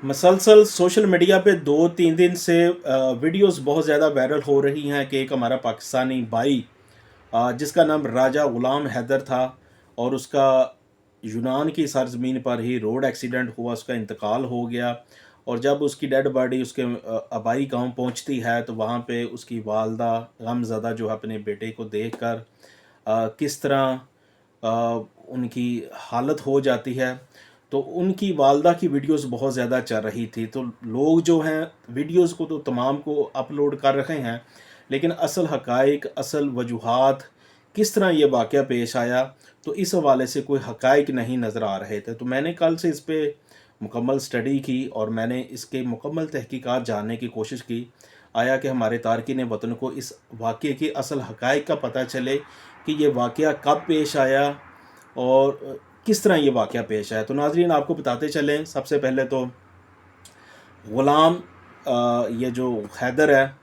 مسلسل social media पे 2-3 दिन से वीडियोस बहुत ज़्यादा वायरल हो रही हैं कि एक हमारा पाकिस्तानी भाई जिसका नाम राजा ग़ुलाम हैदर था और उसका यूनान की सरज़मीन पर ही रोड एक्सीडेंट हुआ, उसका इंतकाल हो गया। और जब उसकी डेड बॉडी उसके आबाई गांव पहुंचती है तो वहां पे उसकी वालदा गमज़दा जो है अपने बेटे को देखकर किस तरह उनकी हालत हो जाती है। तो उनकी वालदा की वीडियोस बहुत ज़्यादा चल रही थी, तो लोग जो हैं वीडियोस को तो तमाम को अपलोड कर रहे हैं, लेकिन असल हकाइक, असल वजूहात, किस तरह ये वाक़या पेश आया, तो इस हवाले से कोई हकाइक नहीं नज़र आ रहे थे। तो मैंने कल से इस पे मुकम्मल स्टडी की और मैंने इसके मुकम्मल तहकीकात जानने की कोशिश की। आया कि हमारे तारकीन वतन को इस वाक़ये की असल हकाइक का पता चले कि ये वाक़या कब पेश आया और किस तरह ये वाक़या पेश आया। तो नाज़रीन, आपको बताते चलें, सबसे पहले तो ग़ुलाम ये जो हैदर है,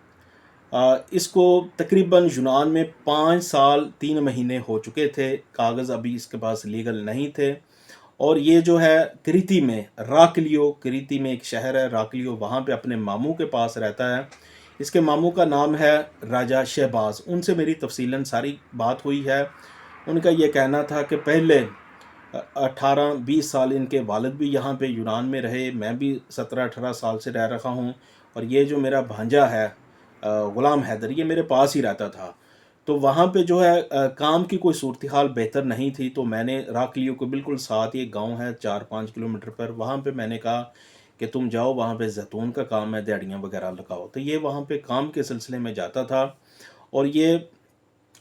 इसको तकरीबन यूनान में 5 साल 3 महीने हो चुके थे, कागज़ अभी इसके पास लीगल नहीं थे। और ये जो है क्रीती में, राकलियो, क्रीती में एक शहर है राकलियो, वहाँ पे अपने मामू के पास रहता है। इसके मामू का नाम है राजा शहबाज। उनसे मेरी तफसीलन सारी बात हुई है। उनका ये कहना था कि पहले 18-20 साल इनके वालिद भी यहाँ पे यूनान में रहे, मैं भी 17-18 साल से रह रहा हूँ, और ये जो मेरा भांजा है ग़ुलाम हैदर, ये मेरे पास ही रहता था। तो वहाँ पे जो है काम की कोई सूरत हाल बेहतर नहीं थी, तो मैंने राकलियो के बिल्कुल साथ ही एक गाँव है 4-5 किलोमीटर पर, वहाँ पे मैंने कहा कि तुम जाओ, वहाँ पे जैतून का काम है, दिहाड़ियाँ वगैरह लगाओ। तो ये वहाँ पे काम के सिलसिले में जाता था। और ये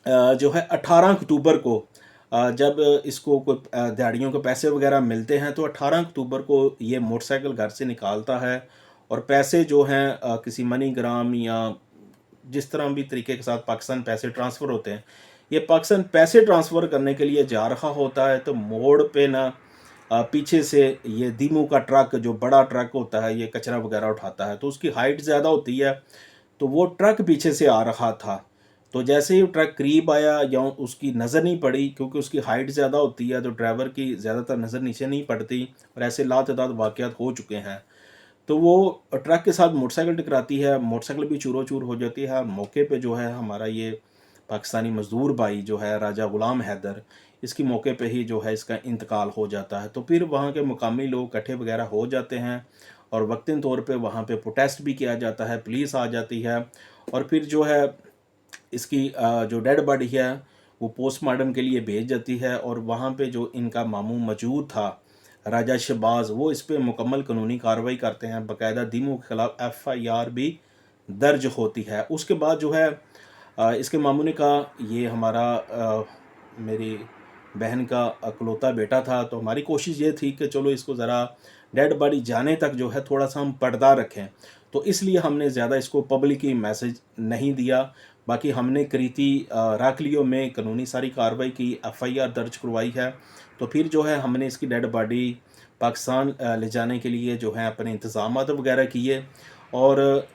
जो है 18 अक्टूबर को जब इसको कोई दिहाड़ियों के पैसे वगैरह मिलते हैं, तो 18 अक्टूबर को ये मोटरसाइकिल घर से निकालता है और पैसे जो हैं किसी मनी ग्राम या जिस तरह भी तरीके के साथ पाकिस्तान पैसे ट्रांसफ़र होते हैं, ये पाकिस्तान पैसे ट्रांसफ़र करने के लिए जा रहा होता है। तो मोड़ पे ना पीछे से ये दीमू का ट्रक, जो बड़ा ट्रक होता है, ये कचरा वगैरह उठाता है, तो उसकी हाइट ज़्यादा होती है, तो वो ट्रक पीछे से आ रहा था। तो जैसे ही ट्रक करीब आया या उसकी नज़र नहीं पड़ी, क्योंकि उसकी हाइट ज़्यादा होती है तो ड्राइवर की ज़्यादातर नज़र नीचे नहीं पड़ती, और ऐसे लातदाद वाक़यात हो चुके हैं। तो वो ट्रक के साथ मोटरसाइकिल टकराती है, मोटरसाइकिल भी चूरो चूर हो जाती है। मौके पे जो है हमारा ये पाकिस्तानी मज़दूर भाई जो है राजा ग़ुलाम हैदर, इसकी मौके पे ही जो है इसका इंतकाल हो जाता है। तो फिर वहाँ के मुकामी लोग इकट्ठे वगैरह हो जाते हैं और वक्तन तौर पे वहाँ पे प्रोटेस्ट भी किया जाता है, पुलिस आ जाती है, और फिर जो है इसकी जो डेड बॉडी है वो पोस्टमार्टम के लिए भेज जाती है। और वहाँ पे जो इनका मामू मौजूद था राजा शहबाज, वो इस पे मुकम्मल कानूनी कार्रवाई करते हैं, बाकायदा दीमू के ख़िलाफ़ FIR भी दर्ज होती है। उसके बाद जो है इसके मामू ने कहा ये हमारा मेरी बहन का अकलौता बेटा था, तो हमारी कोशिश ये थी कि चलो इसको ज़रा डेड बॉडी जाने तक जो है थोड़ा सा हम पर्दा रखें, तो इसलिए हमने ज़्यादा इसको पब्लिकली मैसेज नहीं दिया। बाकी हमने क्रीती राकलियो में कानूनी सारी कार्रवाई की, FIR दर्ज करवाई है। तो फिर जो है हमने इसकी डेड बॉडी पाकिस्तान ले जाने के लिए जो है अपने इंतज़ामात वगैरह किए, और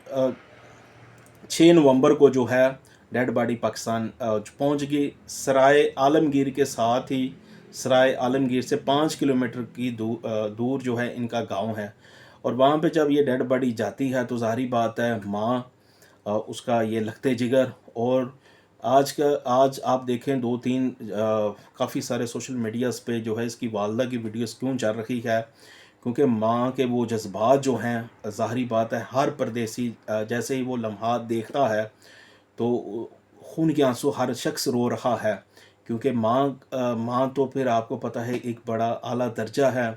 6 नवंबर को जो है डेड बॉडी पाकिस्तान पहुंच गई। सराय आलमगीर के साथ ही, सराय आलमगीर से 5 किलोमीटर की दूर जो है इनका गांव है। और वहाँ पे जब ये डेड बॉडी जाती है तो ज़ाहिर बात है माँ, उसका ये लखते जिगर, और आज आप देखें 2-3 काफ़ी सारे सोशल मीडियाज़ पे जो है इसकी वालदा की वीडियोस क्यों चल रही है, क्योंकि माँ के वो जज्बात जो हैं, ज़ाहिरी बात है हर परदेसी जैसे ही वो लम्हात देखता है तो खून के आंसू हर शख्स रो रहा है, क्योंकि माँ तो फिर आपको पता है एक बड़ा आला दर्जा है,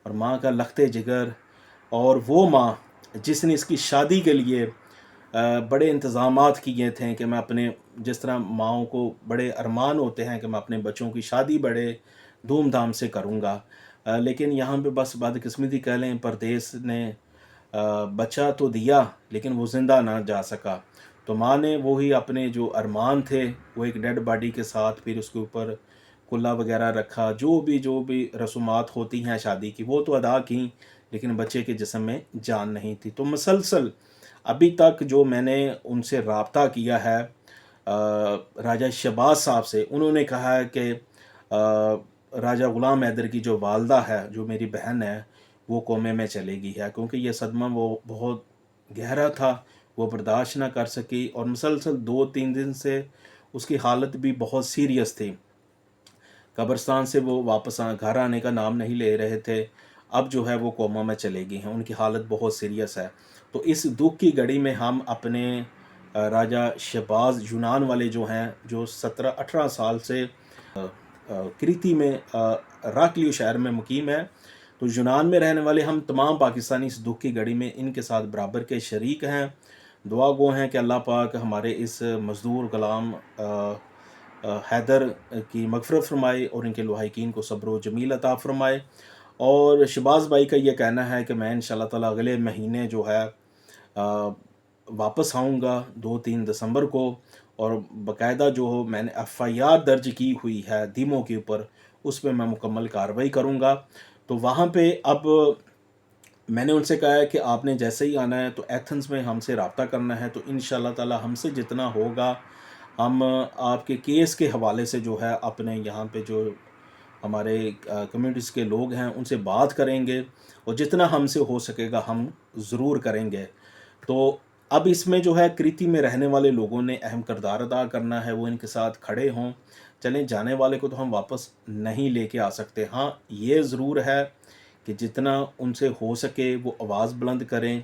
और माँ का लखते जिगर, और वो माँ जिसने इसकी शादी के लिए बड़े इंतज़ामात किए थे कि मैं अपने, जिस तरह माँओं को बड़े अरमान होते हैं कि मैं अपने बच्चों की शादी बड़े धूमधाम से करूँगा, लेकिन यहाँ पे बस बदकिस्मती कह लें, परदेस ने बच्चा तो दिया लेकिन वो ज़िंदा ना जा सका। तो माँ ने वही अपने जो अरमान थे वो एक डेड बॉडी के साथ फिर उसके ऊपर कुल्ला वगैरह रखा, जो भी रसूमात होती हैं शादी की वो तो अदा की, लेकिन बच्चे के जिस्म में जान नहीं थी। तो मुसलसल अभी तक जो मैंने उनसे राब्ता किया है राजा शहबाज साहब से, उन्होंने कहा है कि राजा ग़ुलाम हैदर की जो वालदा है, जो मेरी बहन है, وہ کومے میں چلے گئی ہے، کیونکہ یہ صدمہ وہ بہت گہرا تھا، وہ برداشت نہ کر سکی، اور مسلسل 2-3 دن سے اس کی حالت بھی بہت سیریس تھی۔ قبرستان سے وہ واپس گھر آنے کا نام نہیں لے رہے تھے، اب جو ہے وہ کوما میں چلے گئی ہیں، ان کی حالت بہت سیریس ہے۔ تو اس دکھ کی گھڑی میں ہم اپنے راجہ شہباز یونان والے جو ہیں، جو 17-18 سال سے کریتی میں راکلیو شہر میں مقیم ہے، تو یونان میں رہنے والے ہم تمام پاکستانی اس دکھ کی گھڑی میں ان کے ساتھ برابر کے شریک ہیں۔ دعا گو ہیں کہ اللہ پاک ہمارے اس مزدور غلام حیدر کی مغفرت فرمائے اور ان کے لواحقین کو صبر و جمیل عطا فرمائے۔ اور شہباز بھائی کا یہ کہنا ہے کہ میں انشاءاللہ تعالیٰ اگلے مہینے جو ہے واپس آؤں گا 2-3 دسمبر کو، اور باقاعدہ جو میں نے FIR درج کی ہوئی ہے دیمو کے اوپر، اس پہ میں مکمل کارروائی کروں گا۔ تو وہاں پہ اب میں نے ان سے کہا ہے کہ آپ نے جیسے ہی آنا ہے تو ایتھنز میں ہم سے رابطہ کرنا ہے، تو انشاءاللہ تعالی ہم سے جتنا ہوگا ہم آپ کے کیس کے حوالے سے جو ہے اپنے یہاں پہ جو ہمارے کمیونٹیز کے لوگ ہیں ان سے بات کریں گے، اور جتنا ہم سے ہو سکے گا ہم ضرور کریں گے۔ تو اب اس میں جو ہے کریتی میں رہنے والے لوگوں نے اہم کردار ادا کرنا ہے، وہ ان کے ساتھ کھڑے ہوں۔ چلیں، جانے والے کو تو ہم واپس نہیں لے کے آ سکتے، ہاں یہ ضرور ہے کہ جتنا ان سے ہو سکے وہ آواز بلند کریں،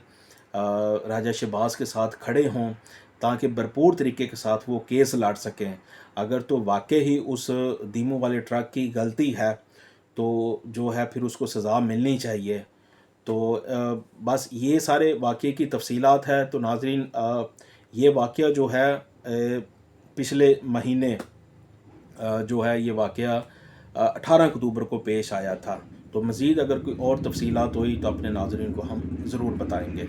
راجہ شہباز کے ساتھ کھڑے ہوں، تاکہ بھرپور طریقے کے ساتھ وہ کیس لڑ سکیں۔ اگر تو واقعی ہی اس دیمو والے ٹرک کی غلطی ہے تو جو ہے پھر اس کو سزا ملنی چاہیے۔ تو بس یہ سارے واقعے کی تفصیلات ہے۔ تو ناظرین، یہ واقعہ جو ہے پچھلے مہینے جو ہے یہ واقعہ 18 اکتوبر کو پیش آیا تھا۔ تو مزید اگر کوئی اور تفصیلات ہوئی تو اپنے ناظرین کو ہم ضرور بتائیں گے۔